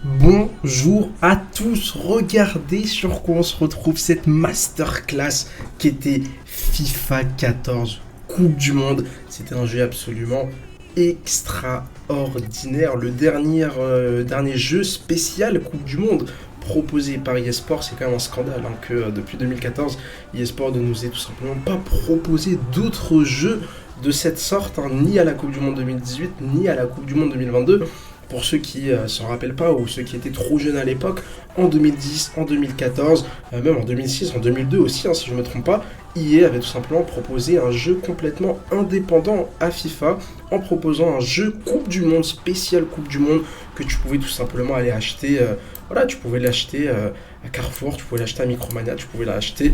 Bonjour à tous, regardez sur quoi on se retrouve cette masterclass qui était FIFA 14 Coupe du Monde. C'était un jeu absolument extraordinaire, le dernier jeu spécial Coupe du Monde proposé par eSport. C'est quand même un scandale que depuis 2014 eSport ne nous ait tout simplement pas proposé d'autres jeux de cette sorte, ni à la Coupe du Monde 2018 ni à la Coupe du Monde 2022. Pour ceux qui s'en rappellent pas ou ceux qui étaient trop jeunes à l'époque, en 2010, en 2014, même en 2006, en 2002 aussi, si je ne me trompe pas, EA avait tout simplement proposé un jeu complètement indépendant à FIFA en proposant un jeu Coupe du Monde, spécial Coupe du Monde, que tu pouvais tout simplement aller acheter. Tu pouvais l'acheter à Carrefour, tu pouvais l'acheter à Micromania, tu pouvais l'acheter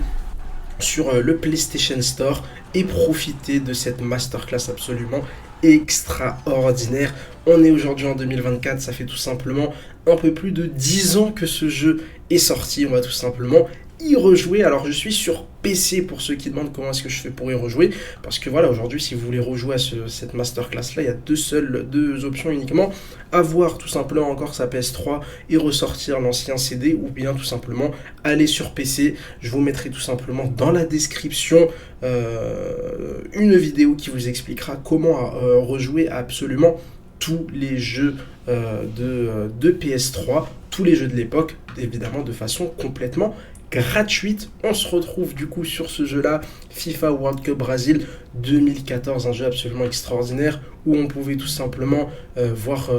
sur le PlayStation Store et profiter de cette masterclass absolument extraordinaire. On est aujourd'hui en 2024, ça fait tout simplement un peu plus de 10 ans que ce jeu est sorti. On va tout simplement y rejouer. Alors je suis sur PC pour ceux qui demandent comment est-ce que je fais pour y rejouer, parce que voilà, aujourd'hui si vous voulez rejouer à cette masterclass là, il y a deux options uniquement: avoir tout simplement encore sa PS3 et ressortir l'ancien CD, ou bien tout simplement aller sur PC. Je vous mettrai tout simplement dans la description une vidéo qui vous expliquera comment rejouer à absolument tous les jeux de PS3, tous les jeux de l'époque, évidemment de façon complètement gratuite. On se retrouve du coup sur ce jeu-là, FIFA World Cup Brésil 2014, un jeu absolument extraordinaire où on pouvait tout simplement voir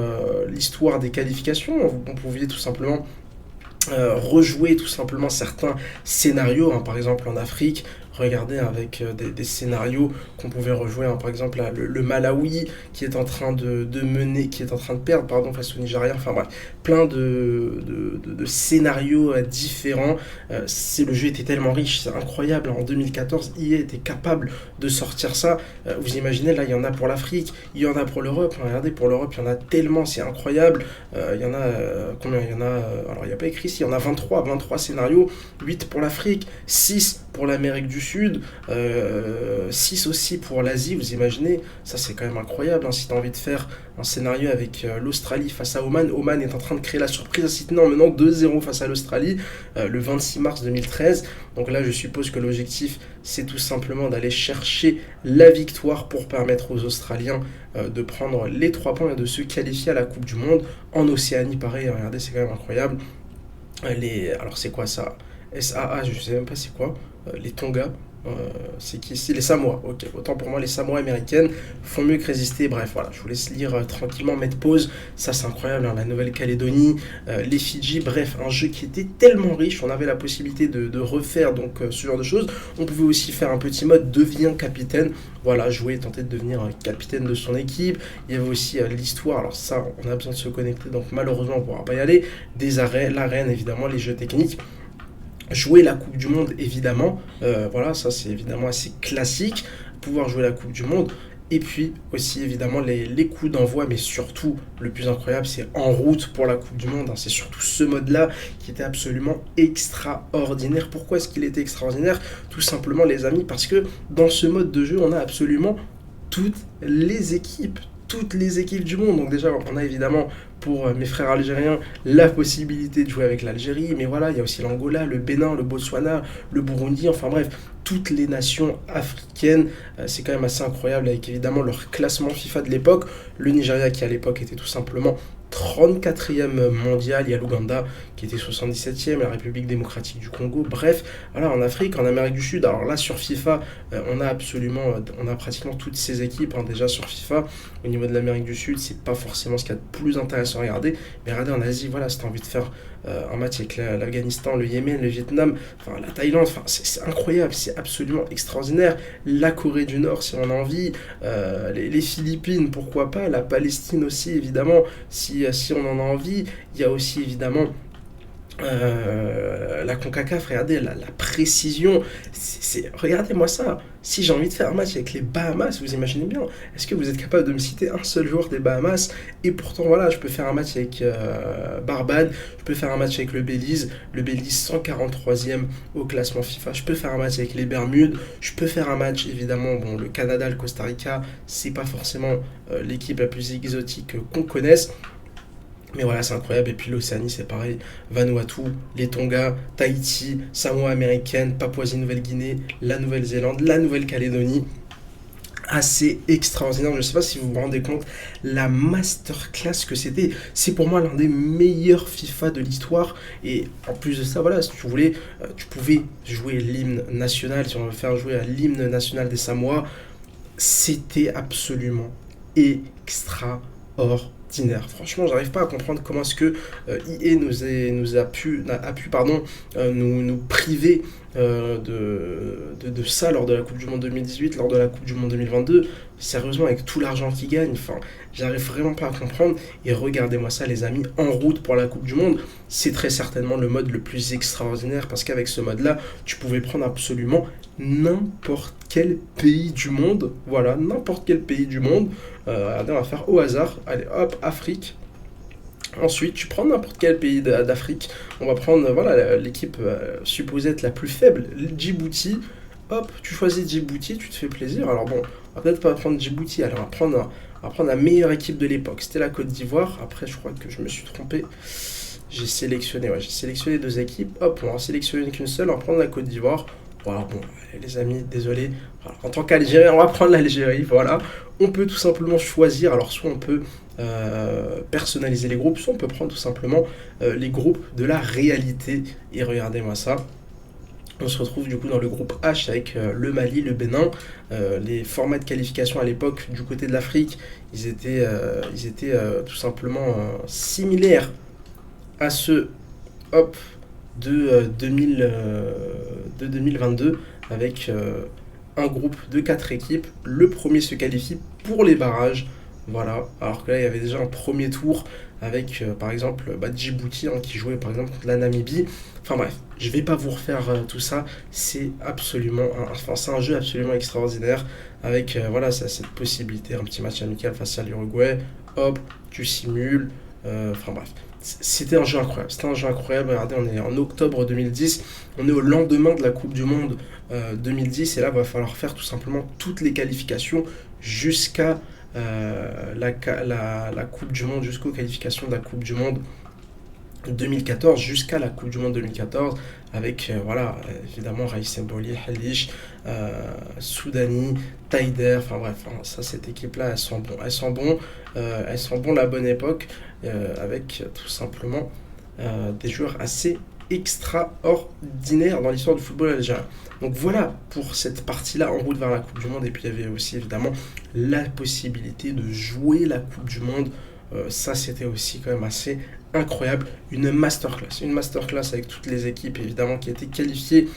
l'histoire des qualifications. On pouvait tout simplement rejouer tout simplement certains scénarios, par exemple en Afrique. Regardez avec des scénarios qu'on pouvait rejouer, par exemple le Malawi qui est en train de mener, qui est en train de perdre face au Nigeria. Enfin bref, plein de scénarios différents. Le jeu était tellement riche, c'est incroyable. En 2014, EA était capable de sortir ça. Vous imaginez, là il y en a pour l'Afrique, il y en a pour l'Europe. Regardez, pour l'Europe il y en a tellement, c'est incroyable. Il y en a combien? Il y en a, alors il n'y a pas écrit ici, il y en a 23 scénarios, 8 pour l'Afrique, 6 pour l'Amérique du Sud, 6 aussi pour l'Asie. Vous imaginez, ça c'est quand même incroyable. Si tu as envie de faire un scénario avec l'Australie face à Oman, Oman est en train de créer la surprise à Sydney en menant 2-0 face à l'Australie le 26 mars 2013. Donc là je suppose que l'objectif c'est tout simplement d'aller chercher la victoire pour permettre aux Australiens de prendre les 3 points et de se qualifier à la Coupe du Monde. En Océanie pareil, regardez, c'est quand même incroyable. Alors c'est quoi ça? SAA, je sais même pas c'est quoi. Les Tonga, c'est qui? C'est les Samoa. Ok, autant pour moi, les Samoa américaines font mieux que résister. Bref, voilà, je vous laisse lire tranquillement, mettre pause. Ça, c'est incroyable, la Nouvelle-Calédonie, les Fidji. Bref, un jeu qui était tellement riche. On avait la possibilité de refaire ce genre de choses. On pouvait aussi faire un petit mode deviens capitaine. Voilà, jouer, tenter de devenir capitaine de son équipe. Il y avait aussi l'histoire. Alors ça, on a besoin de se connecter, donc malheureusement, on ne pourra pas y aller. Des arrêts, l'arène, évidemment, les jeux techniques. Jouer la Coupe du Monde, évidemment, voilà, ça c'est évidemment assez classique, pouvoir jouer la Coupe du Monde, et puis aussi évidemment les coups d'envoi, mais surtout le plus incroyable c'est en route pour la Coupe du Monde, c'est surtout ce mode-là qui était absolument extraordinaire. Pourquoi est-ce qu'il était extraordinaire? Tout simplement les amis, parce que dans ce mode de jeu on a absolument toutes les équipes du monde. Donc déjà, on a évidemment, pour mes frères algériens, la possibilité de jouer avec l'Algérie, mais voilà, il y a aussi l'Angola, le Bénin, le Botswana, le Burundi, enfin bref, toutes les nations africaines. C'est quand même assez incroyable avec évidemment leur classement FIFA de l'époque. Le Nigeria qui à l'époque était tout simplement 34e mondial, il y a l'Ouganda qui était 77e, la République démocratique du Congo, bref, voilà, en Afrique, en Amérique du Sud. Alors là sur FIFA, on a pratiquement toutes ces équipes déjà sur FIFA. Au niveau de l'Amérique du Sud, c'est pas forcément ce qu'il y a de plus intéressant à regarder, mais regardez en Asie, voilà, si tu as envie de faire un match avec l'Afghanistan, le Yémen, le Vietnam, la Thaïlande, c'est incroyable, c'est absolument extraordinaire. La Corée du Nord si on a envie, les Philippines, pourquoi pas, la Palestine aussi évidemment, si on en a envie. Il y a aussi évidemment la CONCACAF, regardez la précision, regardez-moi ça. Si j'ai envie de faire un match avec les Bahamas, vous imaginez bien, est-ce que vous êtes capable de me citer un seul joueur des Bahamas? Et pourtant voilà, je peux faire un match avec Barbade, je peux faire un match avec le Belize 143e au classement FIFA, je peux faire un match avec les Bermudes, je peux faire un match évidemment, le Canada, le Costa Rica, c'est pas forcément l'équipe la plus exotique qu'on connaisse. Mais voilà, c'est incroyable. Et puis l'Océanie, c'est pareil. Vanuatu, les Tonga, Tahiti, Samoa américaine, Papouasie-Nouvelle-Guinée, la Nouvelle-Zélande, la Nouvelle-Calédonie. Assez extraordinaire. Je ne sais pas si vous vous rendez compte la masterclass que c'était. C'est pour moi l'un des meilleurs FIFA de l'histoire. Et en plus de ça, voilà, si tu voulais, tu pouvais jouer l'hymne national. Si on veut faire jouer à l'hymne national des Samoa, c'était absolument extraordinaire. Franchement, j'arrive pas à comprendre comment est-ce que EA a pu nous priver de ça lors de la Coupe du Monde 2018, lors de la Coupe du Monde 2022. Sérieusement, avec tout l'argent qu'ils gagnent, enfin, j'arrive vraiment pas à comprendre. Et regardez-moi ça, les amis, en route pour la Coupe du Monde, c'est très certainement le mode le plus extraordinaire parce qu'avec ce mode-là, tu pouvais prendre absolument n'importe quel pays du monde. Voilà, n'importe quel pays du monde. Regardez, on va faire au hasard. Allez, hop, Afrique. Ensuite, tu prends n'importe quel pays d'Afrique. On va prendre voilà, l'équipe supposée être la plus faible, Djibouti. Hop, tu choisis Djibouti, tu te fais plaisir. Alors bon, on va peut-être pas prendre Djibouti, alors on va prendre la meilleure équipe de l'époque. C'était la Côte d'Ivoire. Après, je crois que je me suis trompé. J'ai sélectionné deux équipes. Hop, on va en sélectionner qu'une seule. On va prendre la Côte d'Ivoire. Voilà, bon, les amis, désolé. Voilà, en tant qu'Algérien, on va prendre l'Algérie. Voilà, on peut tout simplement choisir. Alors, soit on peut personnaliser les groupes, soit on peut prendre tout simplement les groupes de la réalité. Et regardez-moi ça. On se retrouve du coup dans le groupe H avec le Mali, le Bénin. Les formats de qualification à l'époque du côté de l'Afrique, ils étaient tout simplement similaires à ceux hop, de 2022 avec un groupe de 4 équipes. Le premier se qualifie pour les barrages. Voilà, alors que là il y avait déjà un premier tour avec par exemple Djibouti qui jouait par exemple contre la Namibie. Enfin bref, je vais pas vous refaire tout ça, c'est c'est un jeu absolument extraordinaire avec voilà cette possibilité, un petit match amical face à l'Uruguay, hop, tu simules, enfin bref. C'était un jeu incroyable, regardez on est en octobre 2010, on est au lendemain de la Coupe du Monde 2010 et là il va falloir faire tout simplement toutes les qualifications jusqu'à la Coupe du Monde, jusqu'aux qualifications de la Coupe du Monde 2014, jusqu'à la Coupe du Monde 2014, avec voilà, évidemment Raïs Mboli, Halish, Soudani, Taider, enfin bref, ça, cette équipe-là, elles sont bons la bonne époque, avec tout simplement des joueurs assez extraordinaires dans l'histoire du football algérien. Donc voilà pour cette partie-là en route vers la Coupe du Monde. Et puis il y avait aussi évidemment la possibilité de jouer la Coupe du Monde. Ça c'était aussi quand même assez incroyable. Une masterclass avec toutes les équipes évidemment qui étaient qualifiées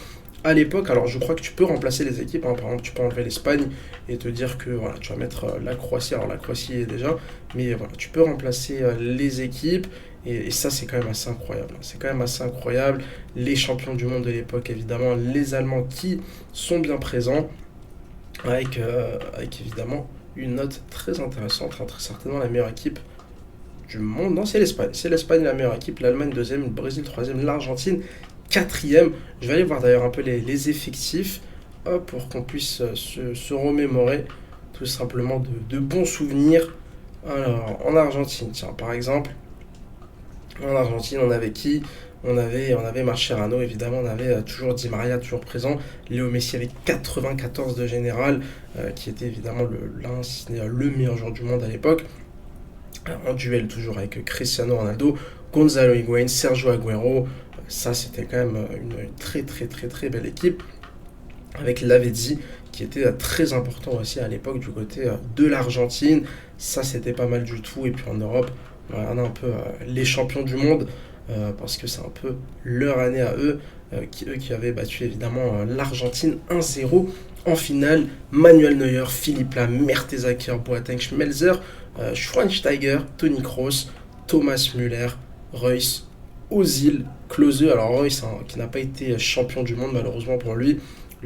à l'époque. Alors je crois que tu peux remplacer les équipes. Par exemple tu peux enlever l'Espagne et te dire que voilà, tu vas mettre la Croatie. Alors la Croatie est déjà. Mais voilà, tu peux remplacer les équipes. Et ça, c'est quand même assez incroyable. C'est quand même assez incroyable. Les champions du monde de l'époque, évidemment, les Allemands qui sont bien présents, avec évidemment une note très intéressante, très certainement la meilleure équipe du monde. Non, c'est l'Espagne. C'est l'Espagne la meilleure équipe, l'Allemagne deuxième, le Brésil troisième, l'Argentine quatrième. Je vais aller voir d'ailleurs un peu les effectifs pour qu'on puisse se remémorer tout simplement de bons souvenirs. Alors, en Argentine, tiens, par exemple, en Argentine, on avait qui? On avait Mascherano, évidemment, on avait toujours Di Maria, toujours présent. Léo Messi avec 94 de général, qui était évidemment le meilleur joueur du monde à l'époque. En duel toujours avec Cristiano Ronaldo, Gonzalo Higuaín, Sergio Agüero. Ça, c'était quand même une très très très très belle équipe. Avec Lavezzi, qui était très important aussi à l'époque du côté de l'Argentine. Ça, c'était pas mal du tout. Et puis en Europe, on va regarder un peu les champions du monde, parce que c'est un peu leur année à eux, qui avaient battu évidemment l'Argentine 1-0 en finale. Manuel Neuer, Philippe Lahm, Mertesacker, Boateng, Schmelzer, Schweinsteiger, Toni Kroos, Thomas Müller, Reus, Ozil, Klose. Alors Reus qui n'a pas été champion du monde malheureusement pour lui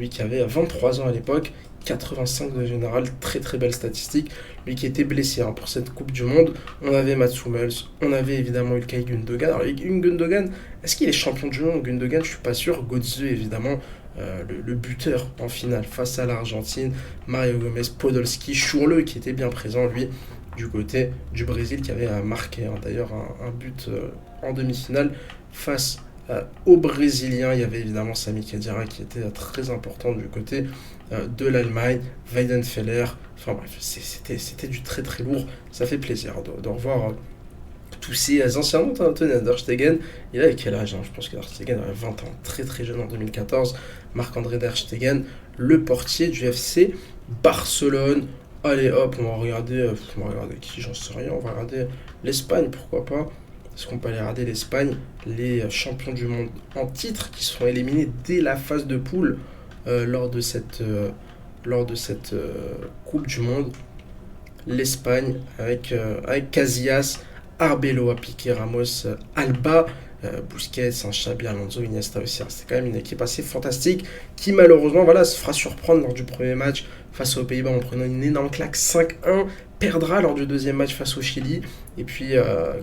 qui avait 23 ans à l'époque, 85 de général, très très belle statistique. Lui qui était blessé pour cette Coupe du Monde. On avait Mats Hummels, on avait évidemment Ilkay Gundogan. Alors Gundogan, est-ce qu'il est champion du monde? Gundogan, je suis pas sûr. Götze évidemment, le buteur en finale face à l'Argentine. Mario Gomez, Podolski, Schürrle qui était bien présent lui du côté du Brésil qui avait marqué d'ailleurs un but en demi-finale face aux Brésiliens. Il y avait évidemment Sami Khedira qui était très important du côté de l'Allemagne, Weidenfeller, enfin bref, c'était du très très lourd. Ça fait plaisir de revoir tous ces anciens noms. Anthony ter Stegen, il a quel âge, je pense que ter Stegen avait 20 ans, très très jeune en 2014. Marc-André ter Stegen, le portier du FC Barcelone. Allez hop, on va regarder qui, j'en sais rien, on va regarder l'Espagne, pourquoi pas. Est-ce qu'on peut aller regarder l'Espagne, les champions du monde en titre qui seront éliminés dès la phase de poule lors de cette Coupe du Monde. L'Espagne avec Casillas, Arbeloa, Piqué, Ramos, Alba, Busquets, Xabi, Alonso, Iniesta aussi. C'est quand même une équipe assez fantastique qui malheureusement se fera surprendre lors du premier match face aux Pays-Bas en prenant une énorme claque 5-1, perdra lors du deuxième match face au Chili et puis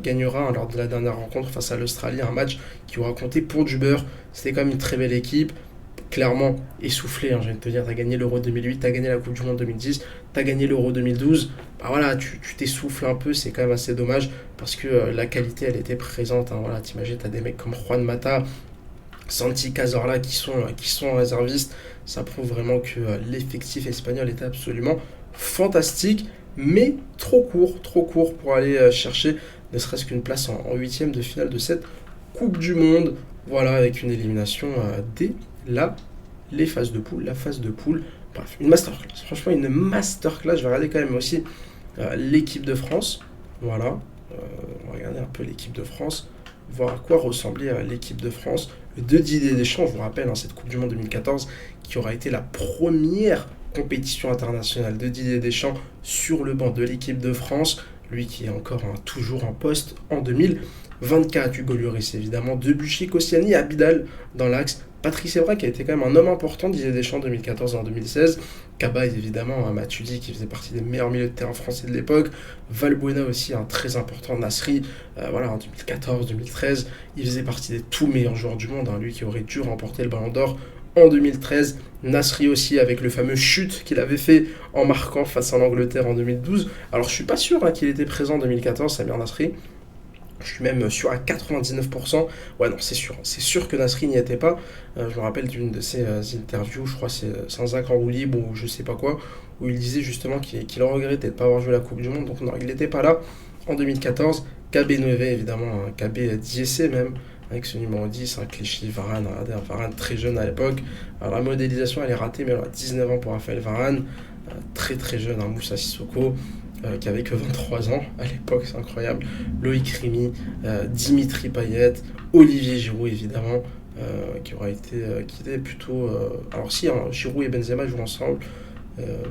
gagnera lors de la dernière rencontre face à l'Australie, un match qui aura compté pour du beurre. C'était quand même une très belle équipe, clairement essoufflée, j'ai envie de te dire. T'as gagné l'Euro 2008, t'as gagné la Coupe du Monde 2010, t'as gagné l'Euro 2012, tu t'essouffles un peu, c'est quand même assez dommage parce que la qualité elle était présente, t'imagines, t'as des mecs comme Juan Mata, Santi Cazorla qui sont réservistes. Ça prouve vraiment que l'effectif espagnol était absolument fantastique, mais trop court pour aller chercher ne serait-ce qu'une place en huitième de finale de cette Coupe du Monde. Voilà, avec une élimination dès la phase de poule. Bref, une masterclass. Franchement, une masterclass. Je vais regarder quand même aussi l'équipe de France. Voilà, on va regarder un peu l'équipe de France, voir à quoi ressemblait l'équipe de France de Didier Deschamps. Je vous rappelle, cette Coupe du Monde 2014 qui aura été la première compétition internationale de Didier Deschamps sur le banc de l'équipe de France. Lui qui est encore toujours en poste en 2024. Hugo Lloris évidemment, Debuchy, Koscielny, Abidal dans l'axe. Patrice Evra qui a été quand même un homme important, Didier Deschamps en 2014 et en 2016. Cabaye évidemment, Matuidi qui faisait partie des meilleurs milieux de terrain français de l'époque. Valbuena aussi, très important. Nasri, en 2014, 2013, il faisait partie des tout meilleurs joueurs du monde. Lui qui aurait dû remporter le Ballon d'Or en 2013. Nasri aussi avec le fameux chute qu'il avait fait en marquant face à l'Angleterre en 2012. Alors je suis pas sûr qu'il était présent en 2014, Samir Nasri. Je suis même sûr à 99%. Ouais, non, c'est sûr que Nasri n'y était pas. Je me rappelle d'une de ses interviews, je crois c'est sans un grand roue libre ou je sais pas quoi, où il disait justement qu'il regrettait de ne pas avoir joué la Coupe du Monde. Donc non, il n'était pas là en 2014. KB Neve, évidemment, KB Diessé même, avec ce numéro 10, Clichy, Varane, Varane très jeune à l'époque. Alors la modélisation elle est ratée, mais elle a 19 ans pour Raphaël Varane, très très jeune, Moussa Sissoko, qui avait que 23 ans à l'époque, c'est incroyable. Loïc Rémy, Dimitri Payet, Olivier Giroud évidemment, qui était plutôt... alors si, Giroud et Benzema jouent ensemble,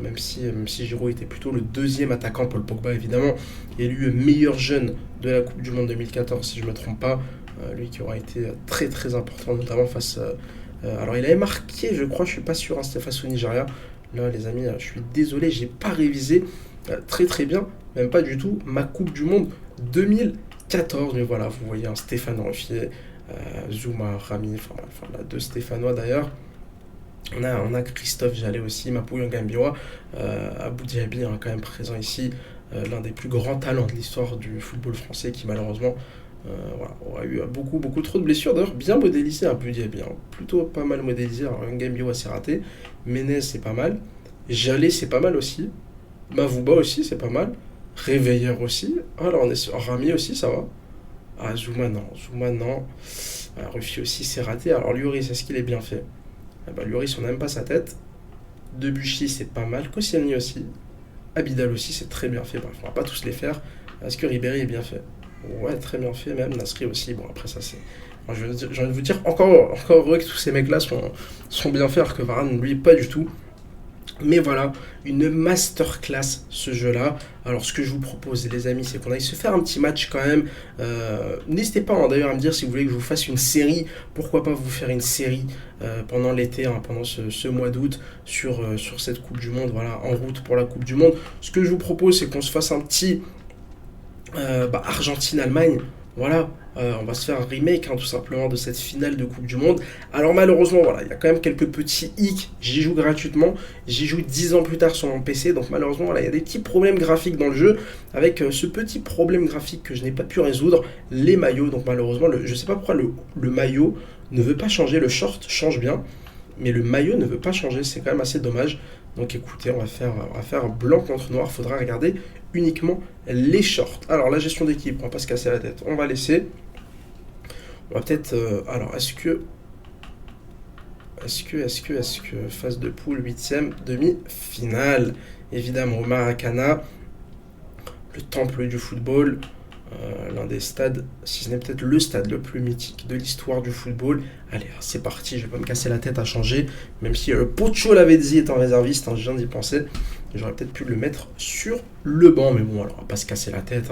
même si Giroud était plutôt le deuxième attaquant, Paul Pogba évidemment, élu meilleur jeune de la Coupe du Monde 2014 si je ne me trompe pas, lui qui aura été très très important notamment face... alors il avait marqué, je crois, je suis pas sûr, c'était face au Nigeria. Là les amis, je suis désolé, j'ai pas révisé très très bien, même pas du tout, ma Coupe du Monde 2014, mais voilà, vous voyez Stéphane Ruffier, Zouma, Rami, enfin là, deux Stéphanois d'ailleurs. On a Christophe Jallet aussi, Mapouyon Gambiwa, Abou Diaby quand même présent ici, l'un des plus grands talents de l'histoire du football français qui malheureusement aura eu beaucoup trop de blessures. D'ailleurs bien modélisé Abou Diaby, plutôt pas mal modélisé. Alors Gambiwa c'est raté, Menez c'est pas mal, Jallet c'est pas mal aussi, Mavouba aussi c'est pas mal, Réveilleur aussi, alors on est sur Rami aussi ça va, Zouma non, Ruffier aussi c'est raté. Alors Lloris, est-ce qu'il est bien fait? Lloris on n'aime pas sa tête, Debuchy c'est pas mal, Koscielny aussi, Abidal aussi c'est très bien fait. Bref, on va pas tous les faire. Est-ce que Ribéry est bien fait? Ouais, très bien fait même, Nasri aussi. Bon après ça c'est... J'ai envie de vous dire, encore heureux que tous ces mecs là sont bien faits, alors que Varane lui pas du tout. Mais voilà, une masterclass ce jeu-là. Alors ce que je vous propose les amis, c'est qu'on aille se faire un petit match quand même. N'hésitez pas d'ailleurs à me dire si vous voulez que je vous fasse une série. Pourquoi pas vous faire une série pendant l'été, pendant ce mois d'août sur cette Coupe du Monde, voilà, en route pour la Coupe du Monde. Ce que je vous propose, c'est qu'on se fasse un petit Argentine-Allemagne. Voilà, on va se faire un remake tout simplement de cette finale de Coupe du Monde. Alors malheureusement, voilà, il y a quand même quelques petits hicks. J'y joue gratuitement, j'y joue 10 ans plus tard sur mon PC. Donc malheureusement, voilà, il y a des petits problèmes graphiques dans le jeu. Avec ce petit problème graphique que je n'ai pas pu résoudre, les maillots. Donc malheureusement, je ne sais pas pourquoi le maillot ne veut pas changer. Le short change bien, mais le maillot ne veut pas changer. C'est quand même assez dommage. Donc écoutez, on va faire blanc contre noir. Faudra regarder uniquement les shorts. Alors la gestion d'équipe, on va pas se casser la tête. On va laisser. On va peut-être. Alors est-ce que phase de poule, 8ème, demi-finale. Évidemment, au Maracana, le temple du football, l'un des stades, si ce n'est peut-être le stade le plus mythique de l'histoire du football. Allez, c'est parti, je vais pas me casser la tête à changer, même si Pocho Lavezzi est un réserviste, je viens d'y penser. J'aurais peut-être pu le mettre sur le banc, mais bon, alors on va pas se casser la tête.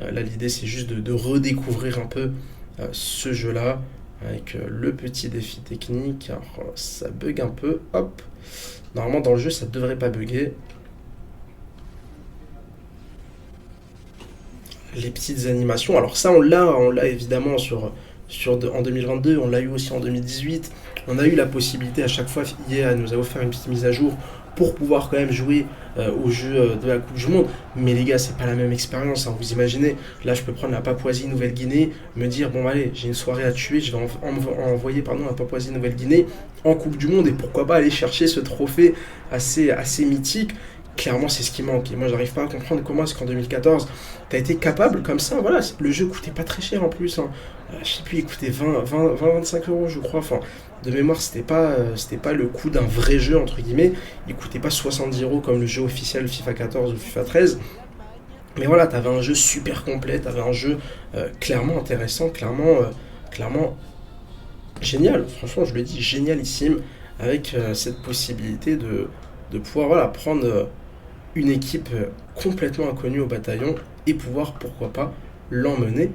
Là, l'idée, c'est juste de redécouvrir un peu ce jeu-là, avec le petit défi technique. Alors, ça bug un peu, hop. Normalement, dans le jeu, ça devrait pas bugger. Les petites animations. Alors ça, on l'a évidemment en 2022, on l'a eu aussi en 2018. On a eu la possibilité à chaque fois, EA nous a offert une petite mise à jour pour pouvoir quand même jouer au jeu de la Coupe du Monde. Mais les gars, c'est pas la même expérience. Vous imaginez, là, je peux prendre la Papouasie-Nouvelle-Guinée, me dire, bon, allez, j'ai une soirée à tuer, je vais envoyer la Papouasie-Nouvelle-Guinée en Coupe du Monde et pourquoi pas aller chercher ce trophée assez mythique. Clairement, c'est ce qui manque. Et moi, j'arrive pas à comprendre comment est-ce qu'en 2014, tu as été capable comme ça. Voilà, le jeu coûtait pas très cher en plus. Je sais plus, il coûtait 25 euros, je crois. Enfin, de mémoire, c'était pas le coût d'un vrai jeu, entre guillemets. Il coûtait pas 70 euros comme le jeu officiel FIFA 14 ou FIFA 13. Mais voilà, tu avais un jeu super complet, tu avais un jeu clairement intéressant, clairement génial. Franchement, je le dis, génialissime, avec cette possibilité de pouvoir prendre une équipe complètement inconnue au bataillon et pouvoir, pourquoi pas, l'emmener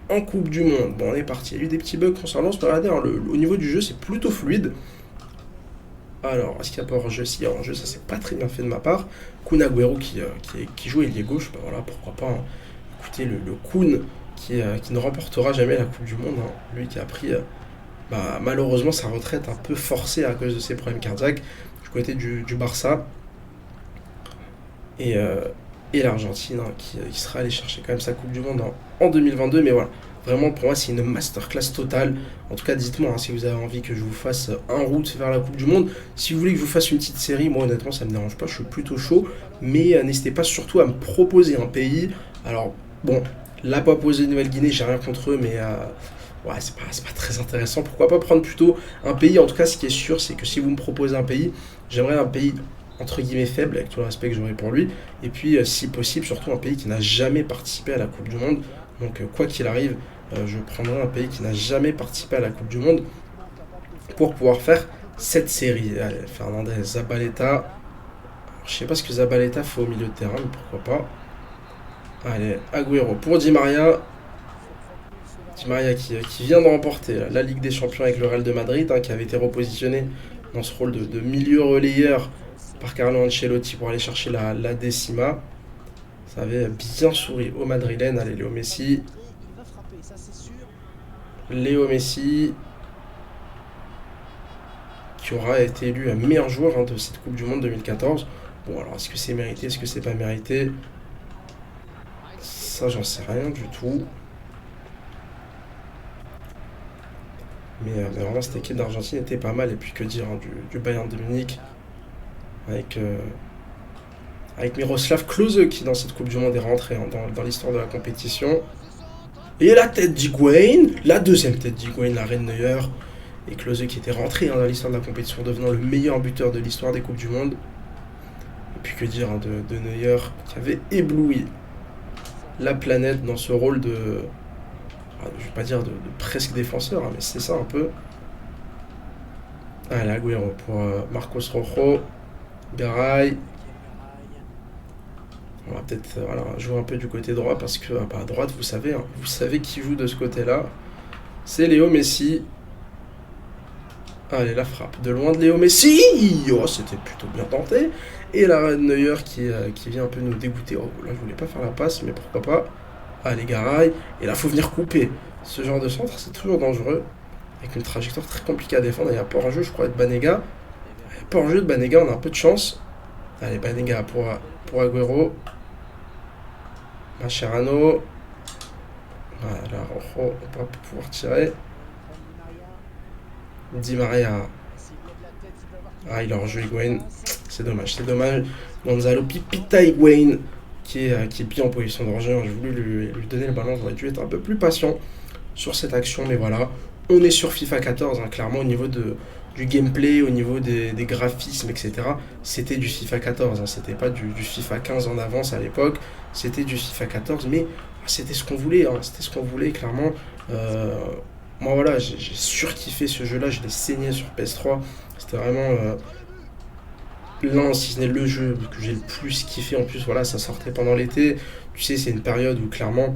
en Coupe du Monde. Bon, on est parti. Il y a eu des petits bugs concernant ce regardez, au niveau du jeu, c'est plutôt fluide. Alors, est-ce qu'il n'y a pas hors-jeu? Si, il y a hors-jeu, ça c'est pas très bien fait de ma part. Kun Agüero qui joue ailier gauche, voilà, pourquoi pas. Écoutez, le Kun qui ne remportera jamais la Coupe du Monde, lui qui a pris malheureusement sa retraite un peu forcée à cause de ses problèmes cardiaques du côté du Barça. Et l'Argentine qui sera allé chercher quand même sa Coupe du Monde en 2022. Mais voilà, vraiment pour moi c'est une masterclass totale. En tout cas dites-moi si vous avez envie que je vous fasse en route vers la Coupe du Monde. Si vous voulez que je vous fasse une petite série, moi honnêtement ça me dérange pas, je suis plutôt chaud. Mais n'hésitez pas surtout à me proposer un pays. Alors bon, la Papouasie-Nouvelle-Guinée, j'ai rien contre eux, mais ouais, c'est pas très intéressant. Pourquoi pas prendre plutôt un pays? En tout cas, ce qui est sûr, c'est que si vous me proposez un pays, j'aimerais un pays entre guillemets faible, avec tout le respect que j'aurais pour lui. Et puis, si possible, surtout un pays qui n'a jamais participé à la Coupe du Monde. Donc, quoi qu'il arrive, je prendrai un pays qui n'a jamais participé à la Coupe du Monde pour pouvoir faire cette série. Allez, Fernandez, Zabaleta. Je sais pas ce que Zabaleta fait au milieu de terrain, mais pourquoi pas. Allez, Agüero pour Di Maria. Di Maria qui vient de remporter la Ligue des Champions avec le Real de Madrid, qui avait été repositionné dans ce rôle de milieu relayeur par Carlo Ancelotti pour aller chercher la décima. Ça avait bien souri au Madrilène. Allez, Léo Messi. Léo Messi qui aura été élu meilleur joueur de cette Coupe du Monde 2014. Bon, alors est-ce que c'est mérité, est-ce que c'est pas mérité? Ça, j'en sais rien du tout. Mais vraiment, cette équipe d'Argentine était pas mal. Et puis, que dire du Bayern de Munich avec Miroslav Klose qui, dans cette Coupe du Monde, est rentré dans l'histoire de la compétition. Et la tête d'Higuaín, la deuxième tête d'Higuaín, la reine Neuer. Et Klose qui était rentré dans l'histoire de la compétition, devenant le meilleur buteur de l'histoire des Coupes du Monde. Et puis, que dire de Neuer qui avait ébloui la planète dans ce rôle de... je vais pas dire de presque défenseur, mais c'est ça un peu. Allez, Agüero pour Marcos Rojo, Garay. On va peut-être jouer un peu du côté droit parce que à droite, vous savez qui joue de ce côté-là. C'est Léo Messi. Allez, la frappe de loin de Léo Messi. Oh, c'était plutôt bien tenté. Et la reine Neuer qui vient un peu nous dégoûter. Oh, là, je voulais pas faire la passe, mais pourquoi pas. Allez, Garay. Et là, faut venir couper. Ce genre de centre, c'est toujours dangereux. Avec une trajectoire très compliquée à défendre. Il y a pas en jeu, je crois, de Banega. Il n'y a pas en jeu de Banega, on a un peu de chance. Allez, Banega pour Agüero. Mascherano. Voilà, Rojo, on va pouvoir tirer. Di Maria. Ah, il a rejoué Higuain. C'est dommage, c'est dommage. Gonzalo Pipita Higuain, qui est bien en position de danger. J'ai voulu lui donner le ballon, j'aurais dû être un peu plus patient sur cette action, mais voilà. On est sur FIFA 14, hein, clairement, au niveau du gameplay, au niveau des graphismes, etc. C'était du FIFA 14, hein, c'était pas du FIFA 15 en avance à l'époque, c'était du FIFA 14, mais c'était ce qu'on voulait, hein, c'était ce qu'on voulait, clairement. Moi, voilà, j'ai surkiffé ce jeu-là, je l'ai saigné sur PS3. C'était vraiment l'un, si ce n'est le jeu que j'ai le plus kiffé. En plus, voilà, ça sortait pendant l'été. Tu sais, c'est une période où clairement,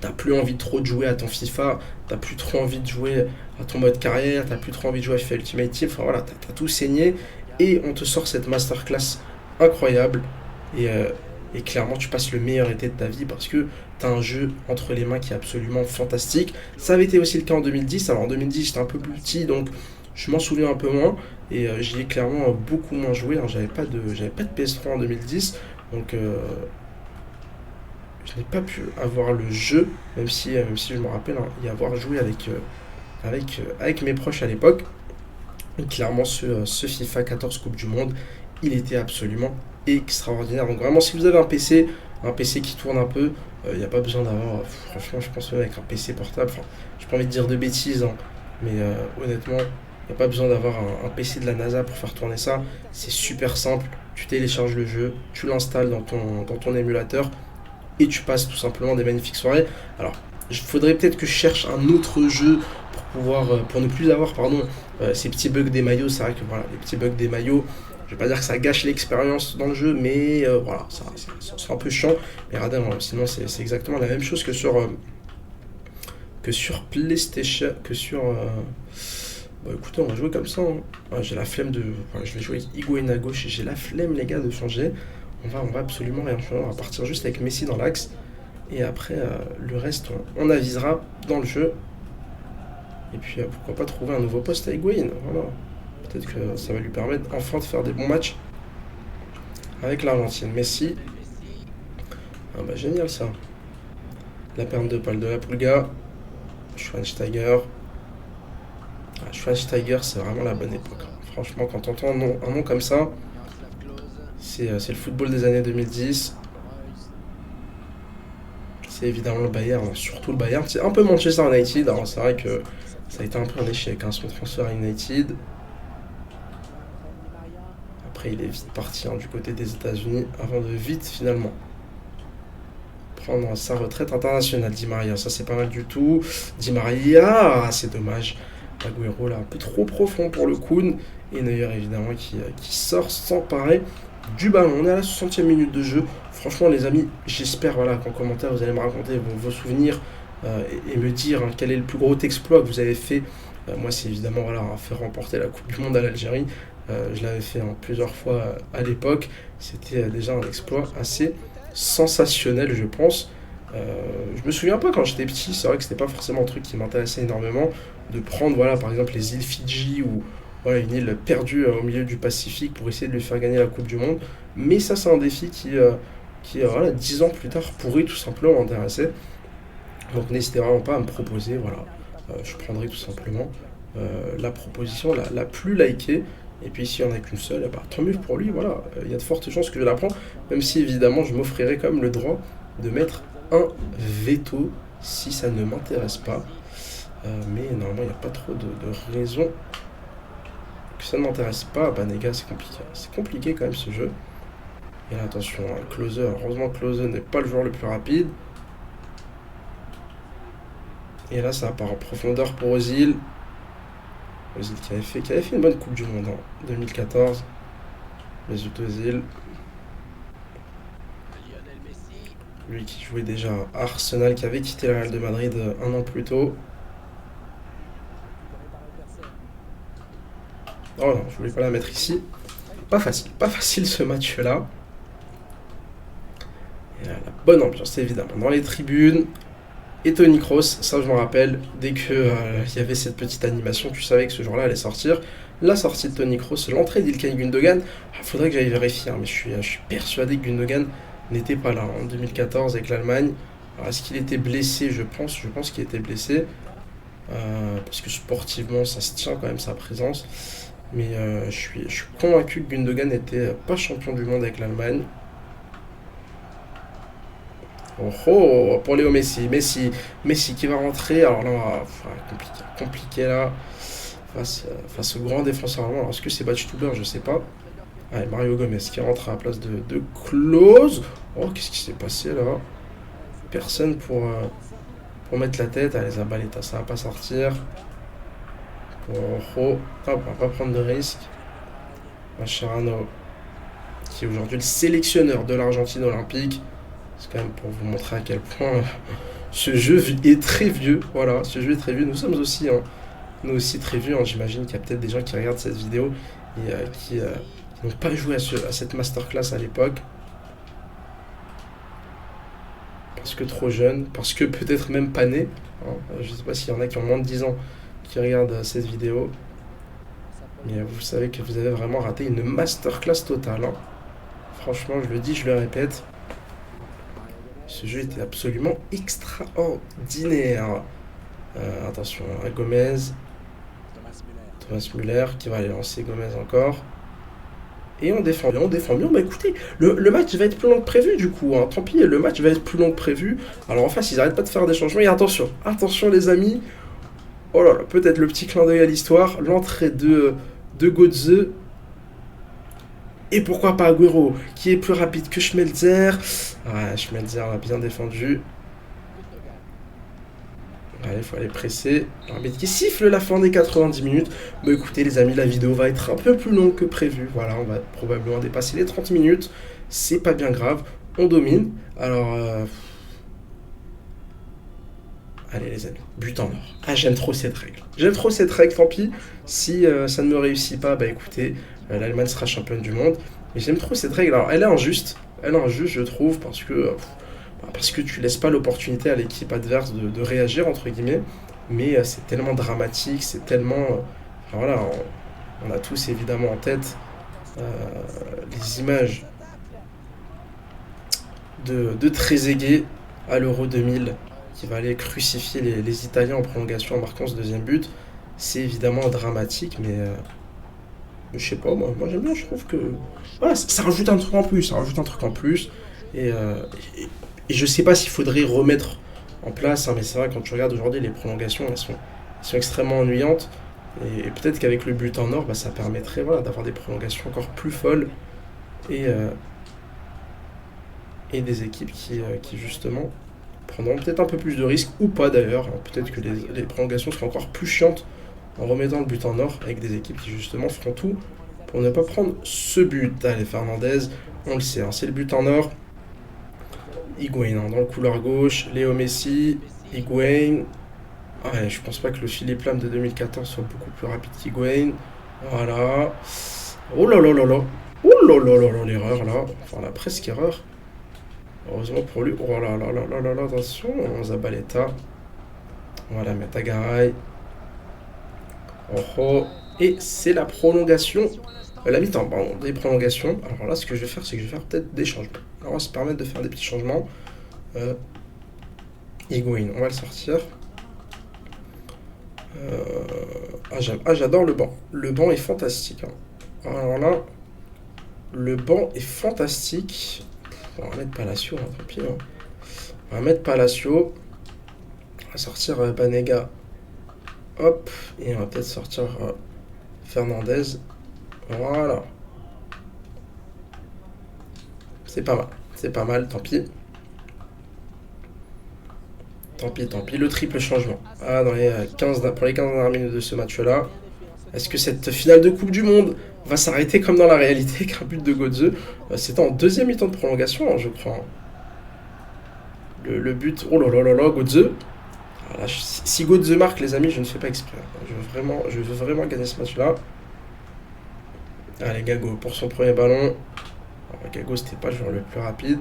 t'as plus envie trop de jouer à ton FIFA, t'as plus trop envie de jouer à ton mode carrière, t'as plus trop envie de jouer à FIFA Ultimate Team. Enfin voilà, t'as tout saigné et on te sort cette masterclass incroyable. Et clairement, tu passes le meilleur été de ta vie parce que t'as un jeu entre les mains qui est absolument fantastique. Ça avait été aussi le cas en 2010. Alors en 2010, j'étais un peu plus petit, donc je m'en souviens un peu moins. Et j'y ai clairement beaucoup moins joué, hein. J'avais pas de PS3 en 2010. Donc je n'ai pas pu avoir le jeu, même si je me rappelle hein, y avoir joué avec mes proches à l'époque. Et clairement, ce FIFA 14 Coupe du Monde, il était absolument extraordinaire. Donc vraiment, si vous avez un PC qui tourne un peu, il n'y a pas besoin d'avoir, franchement, je pense même avec un PC portable, enfin, j'ai pas envie de dire de bêtises, hein, mais honnêtement, il n'y a pas besoin d'avoir un PC de la NASA pour faire tourner ça. C'est super simple, tu télécharges le jeu, tu l'installes dans ton émulateur, et tu passes tout simplement des magnifiques soirées. Alors, il faudrait peut-être que je cherche un autre jeu pour ne plus avoir, ces petits bugs des maillots. C'est vrai que voilà, les petits bugs des maillots, je vais pas dire que ça gâche l'expérience dans le jeu, mais voilà, c'est un peu chiant. Mais regardez, sinon c'est exactement la même chose que sur PlayStation, que sur. Bah écoutez, on va jouer comme ça, hein. Ouais, j'ai la flemme de. Voilà, je vais jouer avec Higuain à gauche et j'ai la flemme, les gars, de changer. On va absolument rien changer. On va partir juste avec Messi dans l'axe. Et après, le reste, on avisera dans le jeu. Et puis, pourquoi pas trouver un nouveau poste à Higuain. Voilà. Peut-être que ça va lui permettre enfin de faire des bons matchs avec l'Argentine. Messi. Ah bah génial ça. La perle de Paul de la Pulga. Schweinsteiger. Ah, Schweinsteiger, c'est vraiment la bonne époque. Franchement, quand on entend un nom comme ça, c'est le football des années 2010. C'est évidemment le Bayern, surtout le Bayern. C'est un peu Manchester United. Alors c'est vrai que ça a été un peu un échec, hein, son transfert à United. Après, il est vite parti hein, du côté des États-Unis avant de vite finalement prendre sa retraite internationale. Di Maria, ça c'est pas mal du tout. Di Maria, c'est dommage. Agüero là, un peu trop profond pour le Kun. Et Neuer évidemment qui sort s'emparer du ballon. On est à la 60e minute de jeu. Franchement les amis, j'espère voilà, qu'en commentaire vous allez me raconter vos souvenirs et me dire hein, quel est le plus gros exploit que vous avez fait. Moi c'est évidemment voilà, faire remporter la Coupe du Monde à l'Algérie. Je l'avais fait plusieurs fois à l'époque. C'était déjà un exploit assez sensationnel je pense. Je me souviens pas quand j'étais petit, c'est vrai que c'était pas forcément un truc qui m'intéressait énormément de prendre voilà par exemple les îles Fidji ou voilà, une île perdue au milieu du Pacifique pour essayer de lui faire gagner la Coupe du Monde. Mais ça c'est un défi qui voilà, 10 ans plus tard pourrait tout simplement m'intéresser. Donc n'hésitez vraiment pas à me proposer, voilà. Je prendrai tout simplement la proposition la plus likée. Et puis s'il n'y en a qu'une seule, bah, tant mieux pour lui, voilà. Il y a de fortes chances que je la prenne, même si évidemment je m'offrirai quand même le droit de mettre un veto si ça ne m'intéresse pas. Mais normalement il n'y a pas trop de raison que ça ne m'intéresse pas. Bah les gars, c'est compliqué. C'est compliqué quand même ce jeu. Et là, attention, Klose, heureusement Klose n'est pas le joueur le plus rapide. Et là, ça part en profondeur pour Ozil. Ozil qui avait fait une bonne Coupe du Monde en 2014. Mesut Ozil. Lui qui jouait déjà à Arsenal, qui avait quitté le Real de Madrid un an plus tôt. Oh non, je voulais pas la mettre ici. Pas facile ce match-là. Et là, la Bonne ambiance, évidemment, dans les tribunes. Et Tony Kroos, ça je me rappelle, dès que il y avait cette petite animation, tu savais que ce jour-là allait sortir. La sortie de Tony Kroos, l'entrée d'Ilkay Gundogan, faudrait que j'aille vérifier, hein, mais je suis persuadé que Gundogan n'était pas là en 2014 avec l'Allemagne. Alors, est-ce qu'il était blessé? Je pense qu'il était blessé. Parce que sportivement, ça se tient quand même sa présence. Mais je suis convaincu que Gundogan n'était pas champion du monde avec l'Allemagne. Oh, oh, pour Léo Messi. Messi qui va rentrer. Alors là, compliqué là. Face au grand défenseur allemand. Alors, est-ce que c'est Badstuber? Je sais pas. Allez, Mario Gomez qui rentre à la place de Klose. Oh, qu'est-ce qui s'est passé là? Personne pour mettre la tête. Allez, Zabaleta, ça va pas sortir. Oh, hop, on va pas prendre de risque. Mascherano, qui est aujourd'hui le sélectionneur de l'Argentine olympique. C'est quand même pour vous montrer à quel point ce jeu est très vieux. Voilà, ce jeu est très vieux. Nous sommes aussi, hein, nous aussi très vieux. Hein. J'imagine qu'il y a peut-être des gens qui regardent cette vidéo et qui n'ont pas joué à cette masterclass à l'époque. Parce que trop jeune, parce que peut-être même pas né. Hein. Je ne sais pas s'il y en a qui ont moins de 10 ans qui regardent cette vidéo. Mais vous savez que vous avez vraiment raté une masterclass totale. Hein. Franchement, je le dis, je le répète. Ce jeu était absolument extraordinaire. Attention à Gomez. Thomas Müller qui va aller lancer Gomez encore. Et on défend bien. Bah écoutez, le match va être plus long que prévu du coup. Hein. Tant pis, le match va être plus long que prévu. Alors en face, ils n'arrêtent pas de faire des changements. Et attention les amis. Oh là là, peut-être le petit clin d'œil à l'histoire. L'entrée de Götze. Et pourquoi pas Agüero, qui est plus rapide que Schmelzer. Ouais, Schmelzer a bien défendu. Allez, il faut aller presser. L'arbitre qui siffle la fin des 90 minutes. Mais écoutez les amis, la vidéo va être un peu plus longue que prévu. Voilà, on va probablement dépasser les 30 minutes. C'est pas bien grave. On domine. Alors... Allez les amis, but en or. Ah, j'aime trop cette règle. Tant pis. Si ça ne me réussit pas, bah écoutez, l'Allemagne sera championne du monde. Mais j'aime trop cette règle. Alors, elle est injuste, je trouve, parce que tu laisses pas l'opportunité à l'équipe adverse de réagir, entre guillemets. Mais c'est tellement dramatique, c'est tellement... voilà, on a tous évidemment en tête les images de Trezeguet à l'Euro 2000, qui va aller crucifier les Italiens en prolongation en marquant ce deuxième but. C'est évidemment dramatique, mais je sais pas, moi j'aime bien, je trouve que... Voilà, ça rajoute un truc en plus, et je sais pas s'il faudrait remettre en place, hein, mais c'est vrai, quand tu regardes aujourd'hui, les prolongations, elles sont extrêmement ennuyantes, et peut-être qu'avec le but en or, bah, ça permettrait d'avoir des prolongations encore plus folles, et des équipes qui justement prendront peut-être un peu plus de risques, ou pas d'ailleurs, hein. Peut-être que les prolongations seront encore plus chiantes en remettant le but en or, avec des équipes qui justement feront tout pour ne pas prendre ce but. Allez, Fernandez, on le sait, hein, c'est le but en or. Higuaín, hein, dans le couloir gauche, Léo Messi, Higuaín. Ouais, je pense pas que le Philippe Lam de 2014 soit beaucoup plus rapide qu'Higuaín. Voilà. Oh là là là là. Oh là là là là, l'erreur là. Enfin, la presque erreur. Heureusement pour lui. Oh là là là là là là, attention. Zabaleta. On va la mettre à Garay. Oh oh. Et c'est la prolongation. La mi-temps, pardon, des prolongations. Alors là, ce que je vais faire, c'est que je vais faire peut-être des changements. Alors, on va se permettre de faire des petits changements. Higuaín, on va le sortir. J'adore le banc. Le banc est fantastique. Hein. Alors là, le banc est fantastique. On va mettre Palacio, hein, tant pis. Hein. On va mettre Palacio. On va sortir Banega. Hop. Et on va peut-être sortir Fernandez. Voilà. C'est pas mal, tant pis. Tant pis, le triple changement. Ah, pour les 15 dernières minutes de ce match-là. Est-ce que cette finale de Coupe du Monde va s'arrêter comme dans la réalité avec un but de Götze? C'était en deuxième mi-temps de prolongation, hein, je crois. Le but... Oh là là là là, Götze. Voilà, si Götze marque, les amis, je ne fais pas exprès. Je veux vraiment gagner ce match-là. Allez, Gago pour son premier ballon. Alors, Gago, c'était pas le joueur le plus rapide.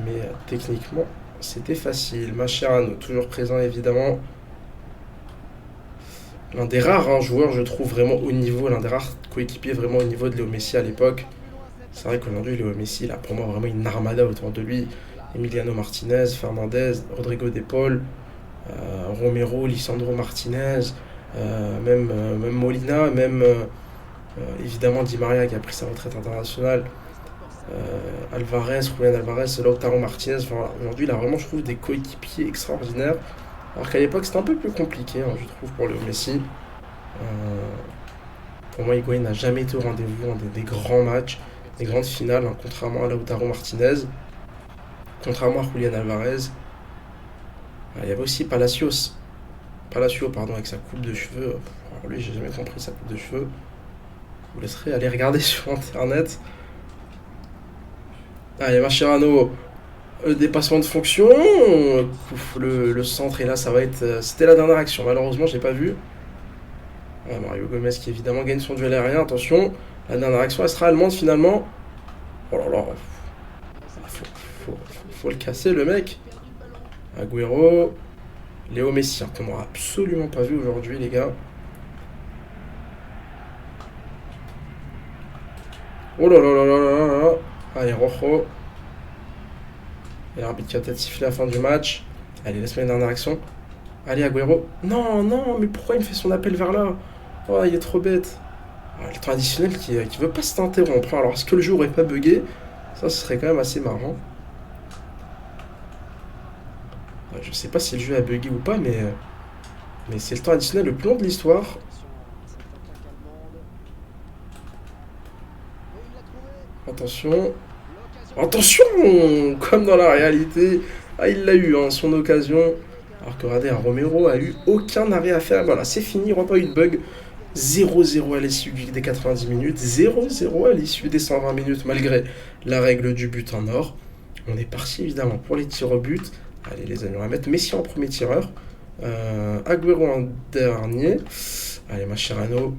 Mais techniquement, c'était facile. Mascherano, toujours présent évidemment. L'un des rares joueurs, je trouve, vraiment haut niveau, l'un des rares coéquipiers vraiment au niveau de Léo Messi à l'époque. C'est vrai qu'aujourd'hui, Léo Messi, il a pour moi vraiment une armada autour de lui. Emiliano Martinez, Fernandez, Rodrigo De Paul, Romero, Lisandro Martinez, même Molina, même évidemment Di Maria qui a pris sa retraite internationale, Alvarez, Julian Alvarez, Lautaro Martinez. Enfin, voilà. Aujourd'hui, il a vraiment, je trouve, des coéquipiers extraordinaires. Alors qu'à l'époque, c'était un peu plus compliqué, je trouve, pour Léo Messi. Pour moi, Higuaín n'a jamais été au rendez-vous des grands matchs, des grandes finales, contrairement à Lautaro Martinez, contrairement à Julian Alvarez. Il y avait aussi Palacio, pardon, avec sa coupe de cheveux. Alors lui, j'ai jamais compris sa coupe de cheveux. Je vous laisserai aller regarder sur internet. Allez, Mascherano, dépassement de fonction. Le centre, et là, ça va être. C'était la dernière action, malheureusement, j'ai pas vu. Mario Gomez qui évidemment gagne son duel aérien. Attention, la dernière action, elle sera allemande finalement. Oh là là, faut le casser, le mec. Agüero, Léo Messi, qu'on n'aura absolument pas vu aujourd'hui, les gars. Oh là là là là là là là. Allez, Rojo. Et l'arbitre qui a peut-être sifflé la fin du match. Allez, laisse-moi une dernière action. Allez, Agüero. Non, non, mais pourquoi il me fait son appel vers là? Oh, il est trop bête. Le temps additionnel qui veut pas s'interrompre. Alors, est-ce que le jeu aurait pas bugué? Ça, ce serait quand même assez marrant. Je sais pas si le jeu a bugué ou pas, mais c'est le temps additionnel le plus long de l'histoire. Attention. Attention! Comme dans la réalité. Ah, il l'a eu, son occasion. Alors que regardez, Romero a eu aucun arrêt à faire. Voilà, c'est fini, il n'y aura pas eu de bug. 0-0 à l'issue des 90 minutes. 0-0 à l'issue des 120 minutes, malgré la règle du but en or. On est parti évidemment pour les tirs au but. Allez les amis, on va mettre Messi en premier tireur. Agüero en dernier. Allez, Mascherano.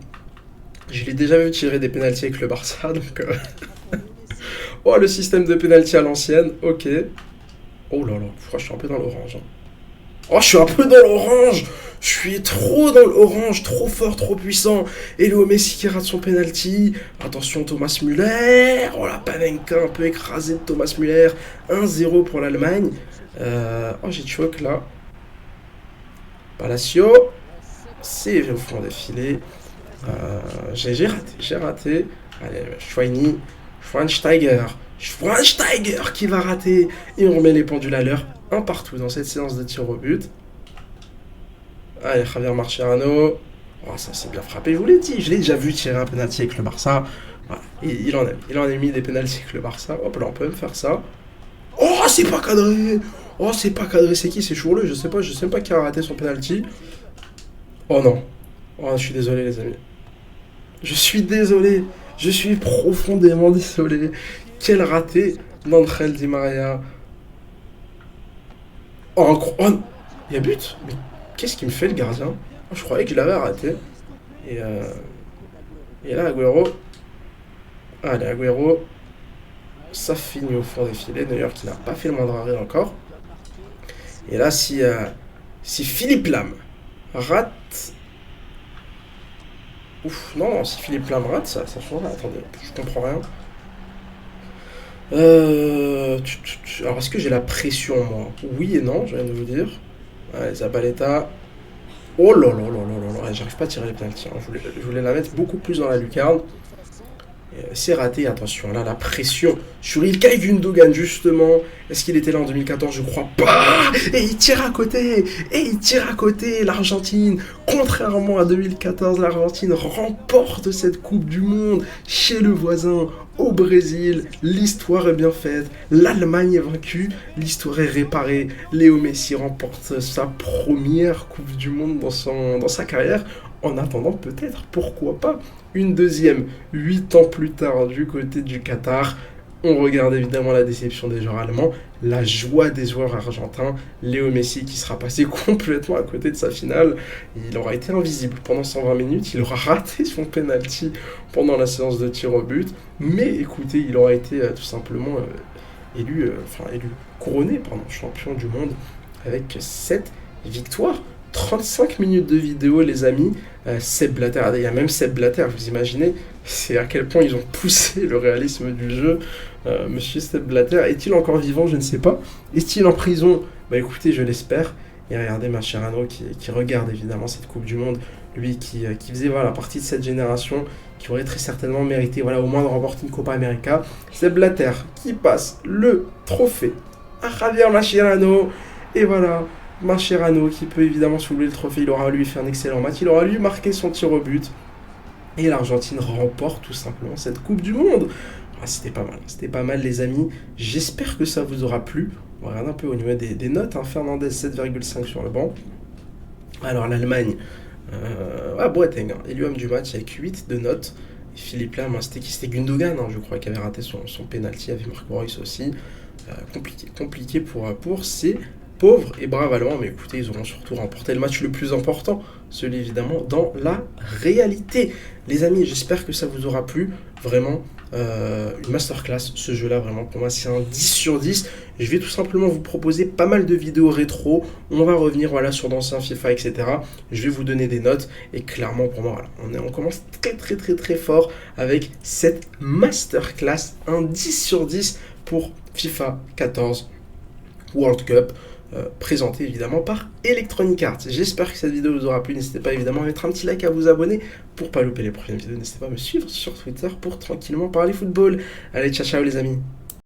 Je l'ai déjà vu tirer des pénaltys avec le Barça, donc... Oh, le système de pénalty à l'ancienne, ok. Oh là là, je crois que je suis un peu dans l'orange. Oh, je suis un peu dans l'orange. Je suis trop dans l'orange, trop fort, trop puissant. Et Léo Messi qui rate son penalty. Attention, Thomas Müller. Oh, la Panenka un peu écrasée de Thomas Müller. 1-0 pour l'Allemagne. Oh, j'ai choc là. Palacio. C'est au fond des filets. J'ai raté. Allez, Schweinsteiger qui va rater. Et on remet les pendules à l'heure. Un partout dans cette séance de tir au but. Allez, Javier Mascherano. Oh, ça c'est bien frappé, je vous l'ai dit. Je l'ai déjà vu tirer un penalty avec le Barça. Voilà. Il en a mis des penaltys avec le Barça. Hop là, on peut même faire ça. Oh, c'est pas cadré. Oh, c'est pas cadré. C'est qui? C'est Chourleux? Je sais pas qui a raté son penalty. Oh non. Oh, je suis désolé, les amis. Je suis désolé. Je suis profondément désolé. Quel raté d'Angel Di Maria. Oh, il y a but? Mais qu'est-ce qu'il me fait le gardien? Je croyais que je l'avais raté. Et là, Agüero. Allez, Agüero. Ça finit au fond des filets. D'ailleurs, qui n'a pas fait le moindre arrêt encore. Et là, si Philippe Lam rate... Ouf, non, si Philippe Lam rate, ça change. Attendez, je comprends rien. Alors, est-ce que j'ai la pression, moi? Oui et non, je viens de vous dire. Allez, Zabaleta. Oh là là là là là là, j'arrive pas à tirer les penaltys. Je voulais la mettre beaucoup plus dans la lucarne. C'est raté, attention, là, la pression sur Ilkay Gundogan, justement. Est-ce qu'il était là en 2014? Je crois pas. Et il tire à côté. L'Argentine, contrairement à 2014, l'Argentine remporte cette Coupe du Monde chez le voisin, au Brésil. L'histoire est bien faite. L'Allemagne est vaincue. L'histoire est réparée. Léo Messi remporte sa première Coupe du Monde dans sa carrière. En attendant, peut-être, pourquoi pas, une deuxième, 8 ans plus tard, du côté du Qatar. On regarde évidemment la déception des joueurs allemands, la joie des joueurs argentins, Léo Messi qui sera passé complètement à côté de sa finale. Il aura été invisible pendant 120 minutes, il aura raté son penalty pendant la séance de tir au but, mais écoutez, il aura été tout simplement élu couronné, pardon, champion du monde avec 7 victoires. 35 minutes de vidéo, les amis. Sepp Blatter, il y a même Sepp Blatter, vous imaginez, c'est à quel point ils ont poussé le réalisme du jeu. Monsieur Sepp Blatter, est-il encore vivant? Je ne sais pas. Est-il en prison? Bah écoutez, je l'espère. Et regardez Mascherano qui regarde évidemment cette Coupe du Monde, lui qui faisait partie de cette génération, qui aurait très certainement mérité au moins de remporter une Copa América. Sepp Blatter qui passe le trophée à Javier Mascherano. Et voilà, Mascherano qui peut évidemment soulever le trophée. Il aura lui fait un excellent match, il aura lui marqué son tir au but. Et l'Argentine remporte tout simplement cette Coupe du Monde. C'était pas mal les amis. J'espère que ça vous aura plu. On va regarder un peu au niveau des notes. Fernandez 7,5 sur le banc. Alors l'Allemagne, Boateng, élu homme du match avec 8 de notes. Et Philippe Lam, c'était Gundogan, je crois, qui avait raté son penalty, avec Marc Royce aussi. Compliqué pour ces pauvres et braves Allemands, mais écoutez, ils auront surtout remporté le match le plus important, celui évidemment dans la réalité. Les amis, j'espère que ça vous aura plu, vraiment une masterclass, ce jeu-là, vraiment pour moi c'est un 10 sur 10. Je vais tout simplement vous proposer pas mal de vidéos rétro, on va revenir sur d'anciens FIFA, etc. Je vais vous donner des notes, et clairement pour moi, on commence très fort avec cette masterclass, un 10 sur 10 pour FIFA 14 World Cup, présenté évidemment par Electronic Arts. J'espère que cette vidéo vous aura plu. N'hésitez pas évidemment à mettre un petit like, à vous abonner pour pas louper les prochaines vidéos. N'hésitez pas à me suivre sur Twitter pour tranquillement parler football. Allez, ciao les amis.